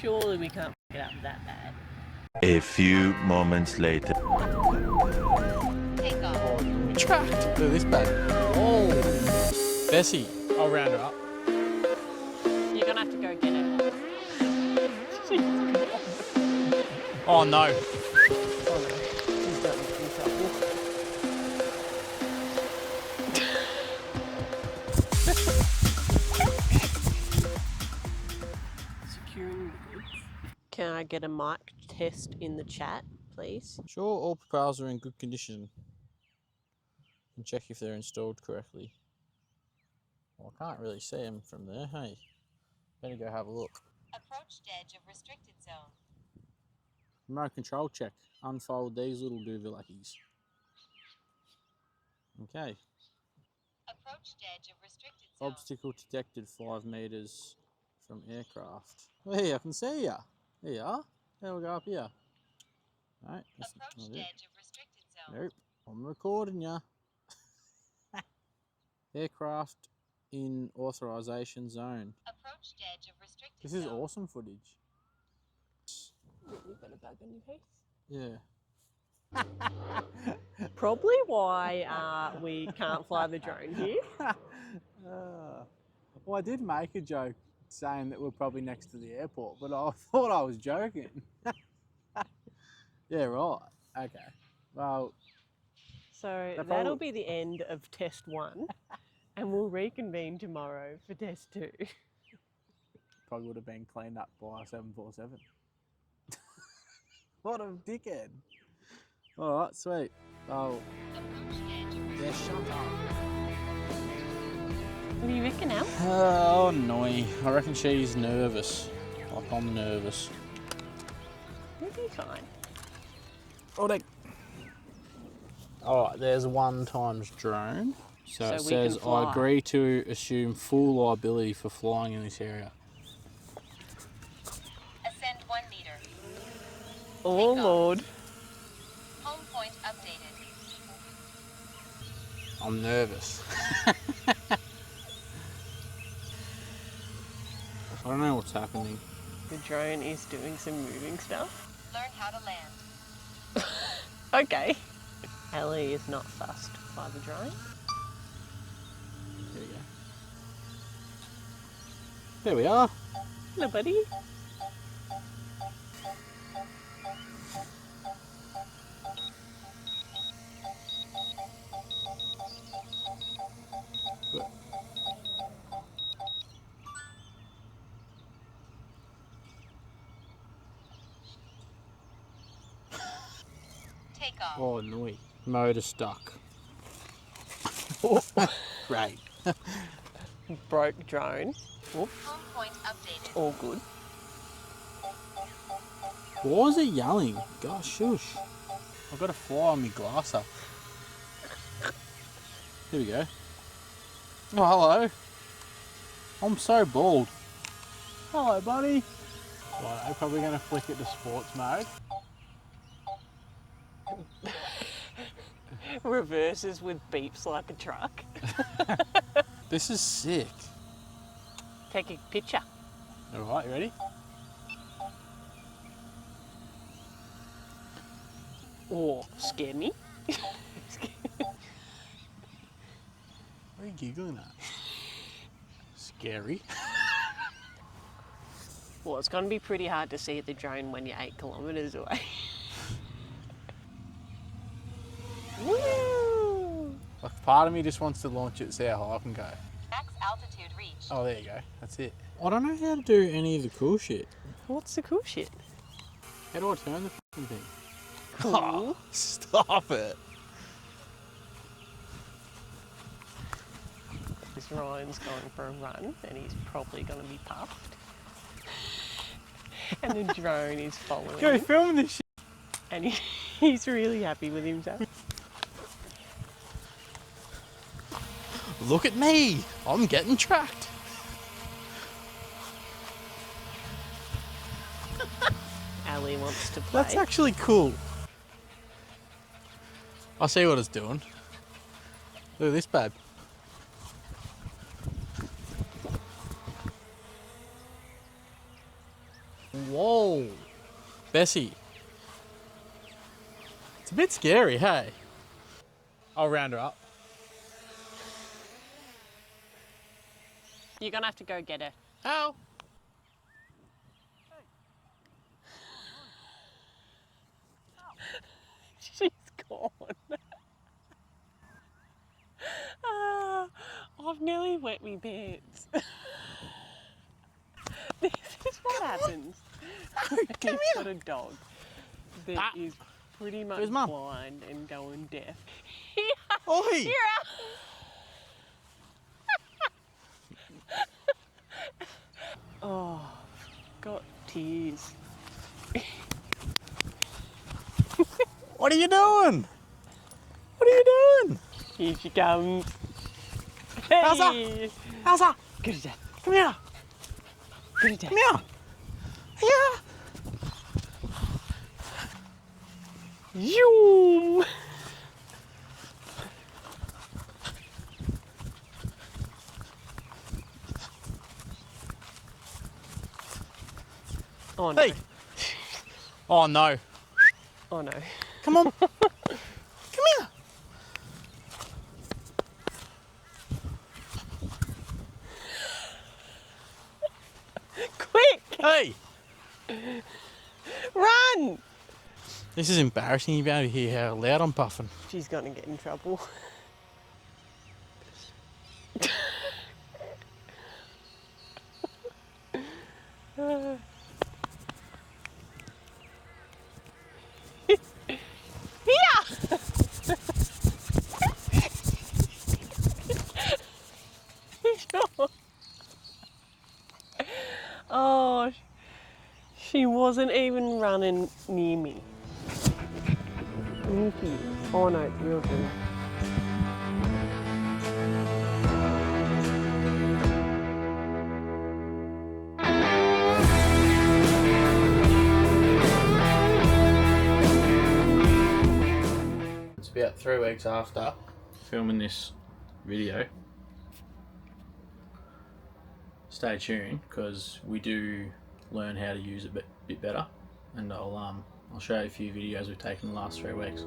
Surely we can't pick it up that bad. A few moments later. Take off. Trapped. Look at this bad. Oh, Bessie, I'll round her up. You're gonna have to go get it. Oh no. Oh no, she's done in trouble. Securing the goods. Can I get a mic test in the chat, please? Sure, all propellers are in good condition. And check if they're installed correctly. Well, I can't really see them from there, hey. Better go have a look. Approached edge of restricted zone. Remote control check. Unfold these little doovilackies. Okay. Approached edge of restricted zone. Obstacle detected 5 meters from aircraft. Hey, I can see ya. There you are. Now we'll go up here. No, that's not Approached it. edge of restricted zone. Nope, I'm recording ya. Aircraft in authorization zone. Approached edge of restricted This is zone. awesome footage. You've got a bug on your face. Yeah. Probably why we can't fly the drone here. Well, I did make a joke saying that we're probably next to the airport, but I thought I was joking. Yeah, right. Okay. Well, So They're that'll probably- be the end of test 1, and we'll reconvene tomorrow for test 2. probably would have been cleaned up by a 747. What a dickhead. All right, sweet. Oh, Approached edge of yeah, shut up. What do you reckon, Al? Oh, no. I reckon she's nervous. Like I'm nervous. You'll be fine. Alright, there's 1 times drone. So So it we can says, I fly. agree to assume full liability for flying in this area. ascend 1 meter. Oh, Take off. Lord. Home point updated. I'm nervous. I don't know what's happening. The drone is doing some moving stuff. Learn how to land. Okay. Ellie is not fussed by the drone. There we go. There we are. Hello, buddy. Take off. Oh, no. Motor stuck. Great. Broke drone. Whoop. Home point updated. All good. Why is it yelling? Gosh, shush. I've got to fly on my glass up. Here we go. Oh, hello. I'm so bald. Hello, buddy. Right, I'm probably going to flick it to sports mode. Reverses with beeps like a truck. This is sick. Take a picture. All right, you ready? Or scare me. What are you giggling at? Scary. Well, it's going to be pretty hard to see the drone when you're 8 kilometres away. Woo! Like, part of me just wants to launch it, see how high I can go. Max altitude reached. Oh, there you go. That's it. I don't know how to do any of the cool shit. What's the cool shit? How do I turn the fucking thing? Cool. Stop it. This Ryan's going for a run and he's probably going to be puffed. And the drone is following Go him film this shit. and he's really happy with himself. Look at me. I'm getting tracked. Ali wants to play. That's actually cool. I see what it's doing. Look at this bad. Whoa. Bessie. It's a bit scary, hey? I'll round her up. You're gonna have to go get her. Ow. She's gone. I've nearly wet me pants. This is what happens when you've got a dog that is pretty much Where's Mum? blind and going deaf. Oi! Here. Oh, got tears. What are you doing? What are you doing? Here she comes. Elsa! Hey. Elsa! Good as that. Come here! Good as that. Come here! Yeah! Zoom. Oh no. Hey! Oh no. Oh no. Come on. Come here. Quick! Hey! Run! This is embarrassing. You better hear how loud I'm puffing. She's gonna get in trouble. Here! Oh, she wasn't even running near me. Sneaky. Oh no, it's real good. It's about 3 weeks after filming this video. Stay tuned because we do learn how to use it a bit better, and I'll show you a few videos we've taken the last 3 weeks.